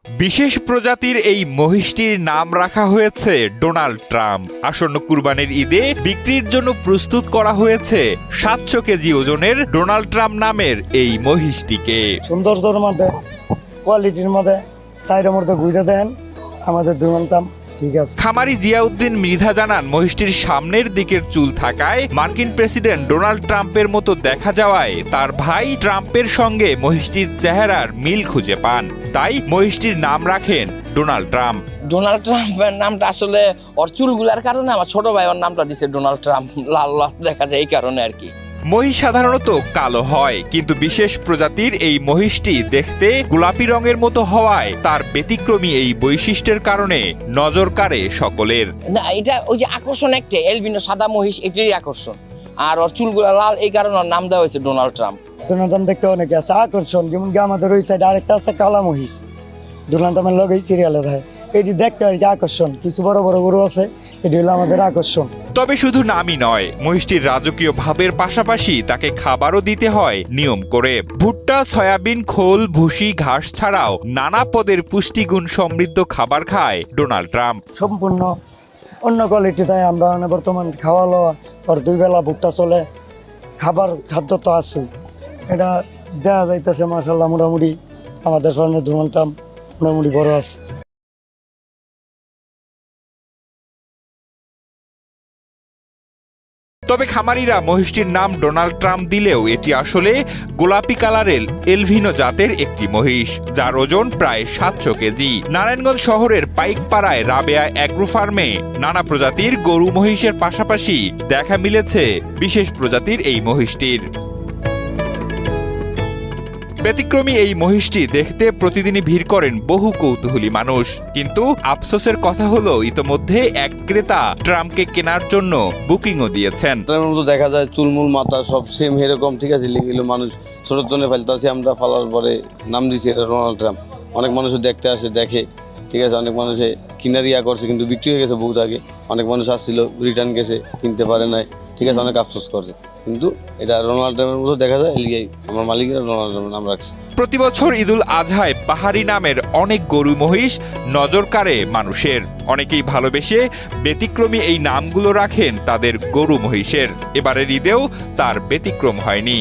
বিশেষ প্রজাতির এই মহিষটির নাম রাখা হয়েছে ডোনাল্ড ট্রাম্প। আসন্ন কুরবানির ঈদে বিক্রির জন্য প্রস্তুত করা হয়েছে 700 কেজি ওজনের ডোনাল্ড ট্রাম্প নামের এই মহিষটিকে। সৌন্দর্যের মধ্যে, কোয়ালিটির মধ্যে, সাইডের মধ্যে ঘুরে দেন আমাদের দুর্নাম। খামারি জিয়াউদ্দিন মৃধা জানান, মহিষটির সামনের দিকের চুল থাকায় মার্কিন প্রেসিডেন্ট ডোনাল্ড ট্রাম্পের মতো দেখা যাওয়ায় তার ভাই ট্রাম্পের সঙ্গে মহিষটির চেহারার মিল খুঁজে পান, তাই মহিষটির নাম রাখেন ডোনাল্ড ট্রাম্প। ডোনাল্ড ট্রাম্পের নামটা আসলে ওর চুলগুলার কারণে আমার ছোট ভাই ওর নামটা দিছে ডোনাল্ড ট্রাম্প, লাল লাল দেখা যায় এই কারণে আর কি। মহিষ সাধারণত কালো হয়, কিন্তু বিশেষ প্রজাতির এই মহিষটি দেখতে গোলাপি রঙের মতো হওয়ায় তার ব্যতিক্রমী এই বৈশিষ্ট্যের কারণে নজর কাড়ে সকলের। না, এটা ওই যে আকর্ষণ একটা এলবিনো সাদা মহিষ, এটাই আকর্ষণ। আর ওর চুলগুলা লাল, এই কারণে ওর নাম দেওয়া হয়েছে ডোনাল্ড ট্রাম্প। দুর্নাম দেখতে অনেকে আছে আকর্ষণ, যেমন কি আমাদের ওই সাইডে আরেকটা আছে কালা মহিষ, দুর্নামের লগে সিরিয়ালে থাকে, এটি দেখতে আর কি আকর্ষণ। কিছু বড় বড় গরু আছে, এটি হলো আমাদের আকর্ষণ। তবে শুধু নামই নয়, মহিষটির রাজকীয় ভাবের পাশাপাশি তাকে খাবারও দিতে হয় নিয়ম করে। ভুট্টা, সয়াবিন, খোল, ভুসি, ঘাস ছাড়াও নানা পদের পুষ্টিগুণ সমৃদ্ধ খাবার খায় ডোনাল্ড ট্রাম্প। সম্পূর্ণ অন্য কোয়ালিটি তাই আমরা বর্তমান খাওয়া লওয়া আর 2 বেলা ভুট্টা চলে, খাদ্য তো আছে, এটা দেওয়া যাইতেছে মাশাআল্লাহ। মোটামুটি আমাদের স্বর্ণের দুর্নাম মোটামুটি বড় আছে। তবে খামারিরা মহিষটির নাম ডোনাল্ড ট্রাম্প দিলেও এটি আসলে গোলাপি কালারের এলভিনো জাতের একটি মহিষ, যার ওজন প্রায় 700 কেজি। নারায়ণগঞ্জ শহরের পাইকপাড়ায় রাবেয়া অ্যাগ্রো ফার্মে নানা প্রজাতির গরু মহিষের পাশাপাশি দেখা মিলেছে বিশেষ প্রজাতির এই মহিষটির। ব্যতিক্রমী এই মহিষটি দেখতে প্রতিদিনই ভিড় করেন বহু কৌতূহলী মানুষ, কিন্তু আফসোসের কথা হলো ইতোমধ্যে এক ক্রেতা ট্রাম্পকে কেনার জন্য বুকিংও দিয়েছেন। দেখা যায় চুলমুল মাথা সব সেম এরকম, ঠিক আছে, লিখে মানুষ ছোট জন্য ফেলতেছি, আমরা ফালার পরে নাম দিয়েছি এটা ডোনাল্ড ট্রাম্প। অনেক মানুষ দেখতে আসে, দেখে, ঠিক আছে, অনেক মানুষে কিনার ইয়া করছে, কিন্তু বিক্রি হয়ে গেছে বহুত আগে। অনেক মানুষ আসছিল, রিটার্ন গেছে, কিনতে পারে নাই, ঠিক আছে, অনেক আফসোস করছে, কিন্তু এটা ডোনাল্ড ট্রাম্পের মতো দেখা যায়, এলিয়াই আমার মালিকেরা ডোনাল্ড ট্রাম্পের নাম রাখছে। প্রতি বছর ঈদুল আজহায় পাহাড়ি নামের অনেক গরু মহিষ নজর কাড়ে মানুষের। অনেকেই ভালোবেসে ব্যতিক্রমী এই নামগুলো রাখেন তাদের গরু মহিষের। এবারের ঈদেও তার ব্যতিক্রম হয়নি।